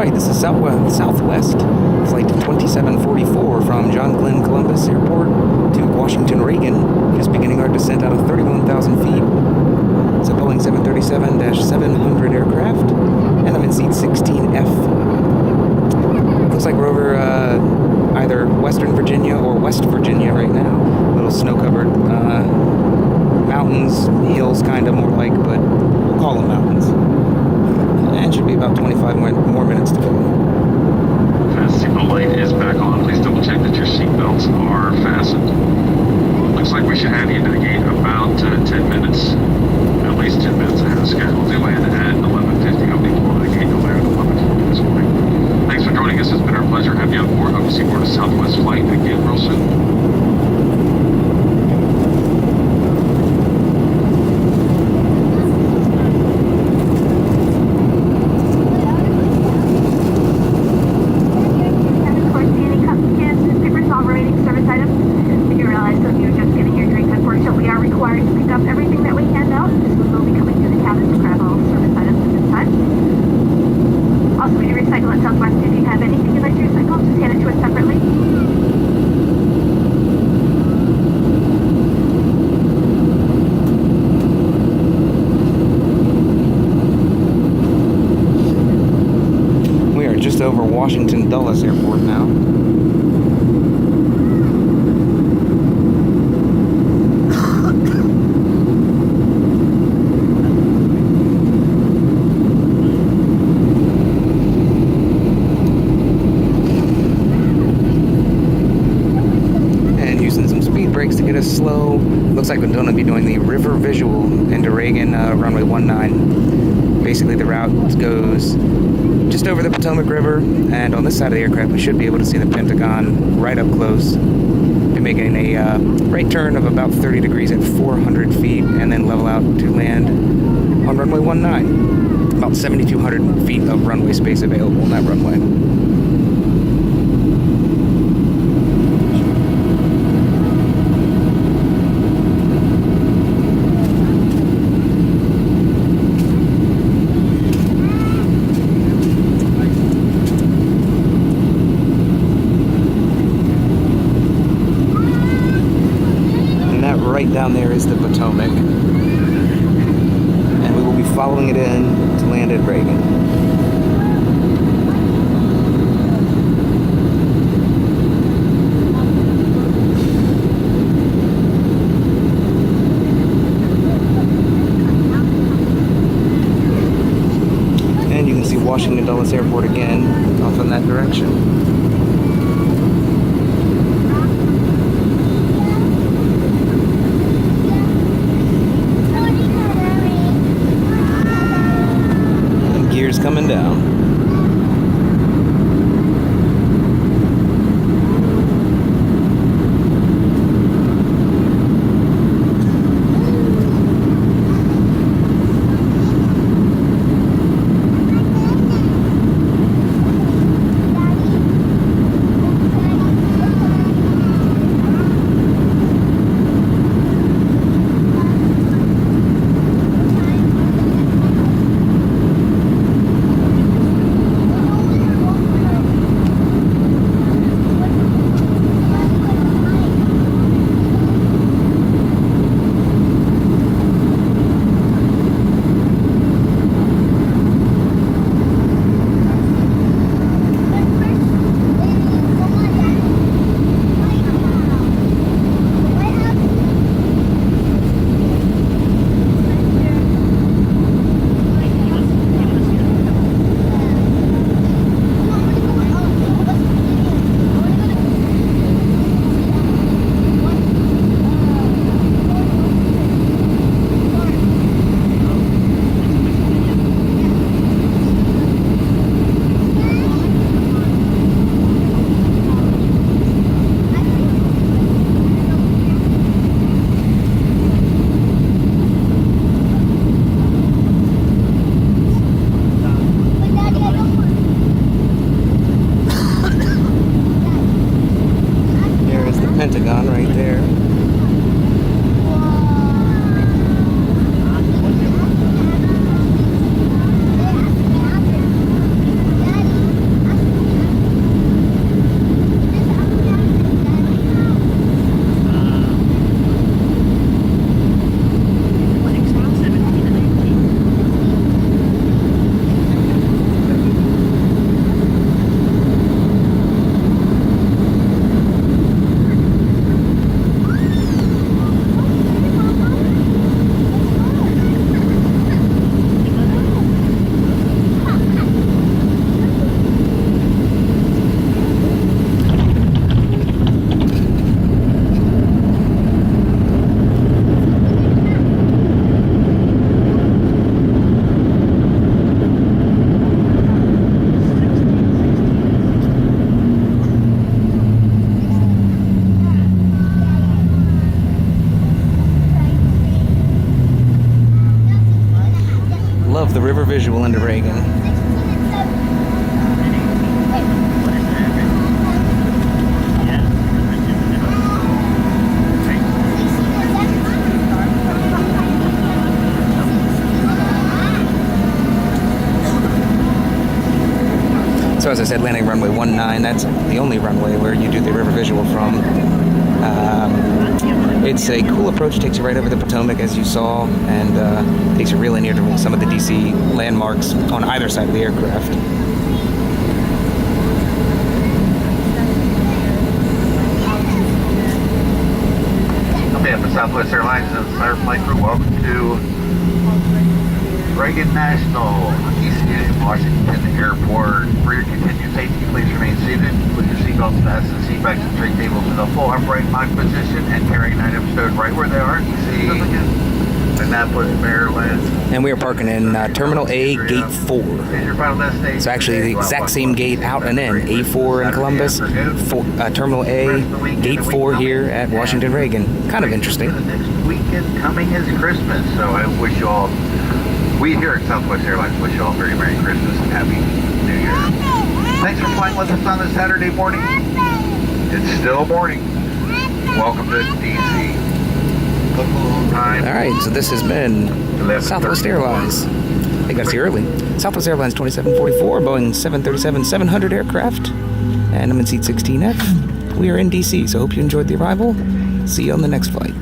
Alright, this is Southwest, Flight 2744 from John Glenn Columbus Airport to Washington Reagan, just beginning our descent out of 31,000 feet. It's a Boeing 737-700 aircraft, and I'm in seat 16F. Looks like we're over either Western Virginia or West Virginia right now. A little snow-covered mountains, hills kind of more like, but we'll call them mountains. And should be about 25 more minutes to go. Seatbelt light is back on. Please double check that your seatbelts are fastened. Looks like we should have you into the gate about 10 minutes, at least 10 minutes ahead of schedule. We land at 11:50. I'll be pulling the gate no later than 11:40 this morning. Thanks for joining us. It's been our pleasure having you on board. Hope to see you aboard a Southwest flight again real soon. Over Washington Dulles Airport now. And using some speed brakes to get us slow. Looks like we're going to be doing the river visual into Reagan, runway 19. Basically the route goes just over the Potomac River, and on this side of the aircraft we should be able to see the Pentagon right up close. We're making a right turn of about 30 degrees at 400 feet, and then level out to land on runway 19. About 7,200 feet of runway space available on that runway. Right down there is the Potomac, and we will be following it in to land at Reagan. And you can see Washington Dulles Airport again off in that direction. Coming down. river visual into Reagan. So as I said, landing runway 19, that's the only runway where you do the river visual from. It's a cool approach, takes you right over the Potomac as you saw, and takes you really near to some of the DC landmarks on either side of the aircraft. On behalf of Southwest Airlines and entire flight crew, welcome to Reagan National, DCA, Washington Airport. For your continued safety, please remain seated. Put your seatbelts fastened, seat backs and tray tables in a full upright lock position, and carrying items stowed right where they are. DC, Annapolis, Maryland. And we are parking in Terminal A, Gate 4. Your final destination. It's actually the exact same gate out and in. A4 in Columbus, Terminal A, Gate 4 here at Washington Reagan. Kind of interesting. The next weekend coming is Christmas, so I wish you all, we here at Southwest Airlines wish you all very Merry Christmas and Happy New Year. Thanks for flying with us on this Saturday morning. It's still morning. Welcome to DC. All right, so this has been Southwest Airlines. They got us here early. Southwest Airlines 2744, Boeing 737-700 aircraft, and I'm in seat 16F. We are in DC, so hope you enjoyed the arrival. See you on the next flight.